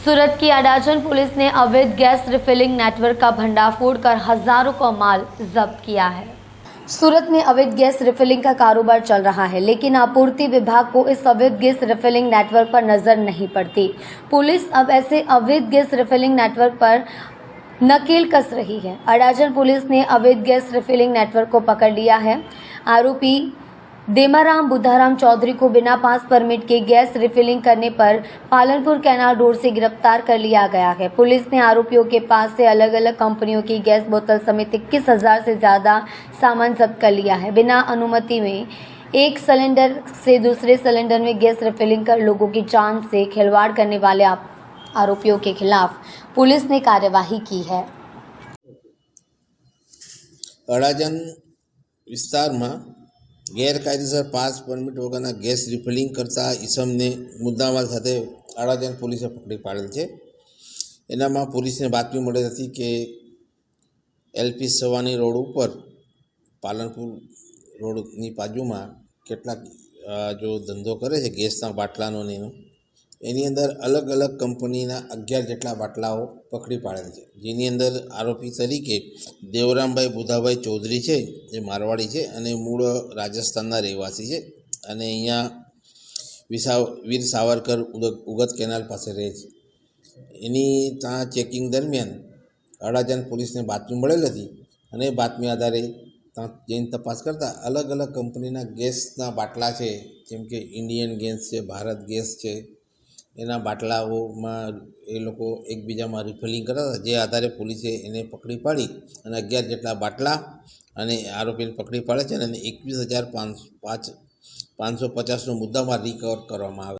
सूरत की अडाजन पुलिस ने अवैध गैस रिफिलिंग नेटवर्क का भंडाफोड़ कर हजारों का माल जब्त किया है। सूरत में अवैध गैस रिफिलिंग का कारोबार चल रहा है, लेकिन आपूर्ति विभाग को इस अवैध गैस रिफिलिंग नेटवर्क पर नजर नहीं पड़ती। पुलिस अब ऐसे अवैध गैस रिफिलिंग नेटवर्क पर नकेल कस रही है। अडाजन पुलिस ने अवैध गैस रिफिलिंग नेटवर्क को पकड़ लिया है। आरोपी देमाराम बुद्धाराम चौधरी को बिना पास परमिट के गैस रिफिलिंग करने पर पालनपुर कैनाल रोड से गिरफ्तार कर लिया गया है। पुलिस ने आरोपियों के पास से अलग अलग कंपनियों की गैस बोतल समेत 21,000 से ज़्यादा सामान जब्त कर लिया है। बिना अनुमति में एक सिलेंडर से दूसरे सिलेंडर में गैस रिफिलिंग कर लोगों की जान से खिलवाड़ करने वाले आरोपियों के खिलाफ पुलिस ने कार्यवाही की है। અડાજણ વિસ્તારમાં ગેરકાયદેસર પાસ પરમિટ વગરના ગેસ રિફિલિંગ કરતા ઈસમને મુદ્દામાલ સાથે અડાજણ પોલીસે પકડી પાડેલ છે। એનામાં પોલીસને બાતમી મળેલ હતી કે એલપી સવાની રોડ ઉપર પાલનપુર રોડની બાજુમાં કેટલાક જો ધંધો કરે છે ગેસના બાટલાનો ને એનો, એની અંદર અલગ અલગ કંપનીના 11 જેટલા બાટલાઓ પકડી પાડેલ છે, જેની અંદર આરોપી તરીકે દેવરામભાઈ બુધાભાઈ ચૌધરી છે, જે મારવાડી છે અને મૂળ રાજસ્થાનના રહેવાસી છે અને અહીંયા વીર સાવરકર ઉગત કેનાલ પાસે રહે છે। એની ત્યાં ચેકિંગ દરમિયાન અડાજણ પોલીસને બાતમી મળેલ હતી અને બાતમી આધારે ત્યાં જઈને તપાસ કરતાં અલગ અલગ કંપનીના ગેસના બાટલા છે, જેમ કે ઇન્ડિયન ગેસ છે, ભારત ગેસ છે, એના બાટલાઓમાં એ લોકો એકબીજામાં રિફિલિંગ કરતા હતા, જે આધારે પોલીસે એને પકડી પાડી અને 11 જેટલા બાટલા અને આરોપીને પકડી પાડે છે અને 21,550નો મુદ્દામાલ રિકવર કરવામાં આવે।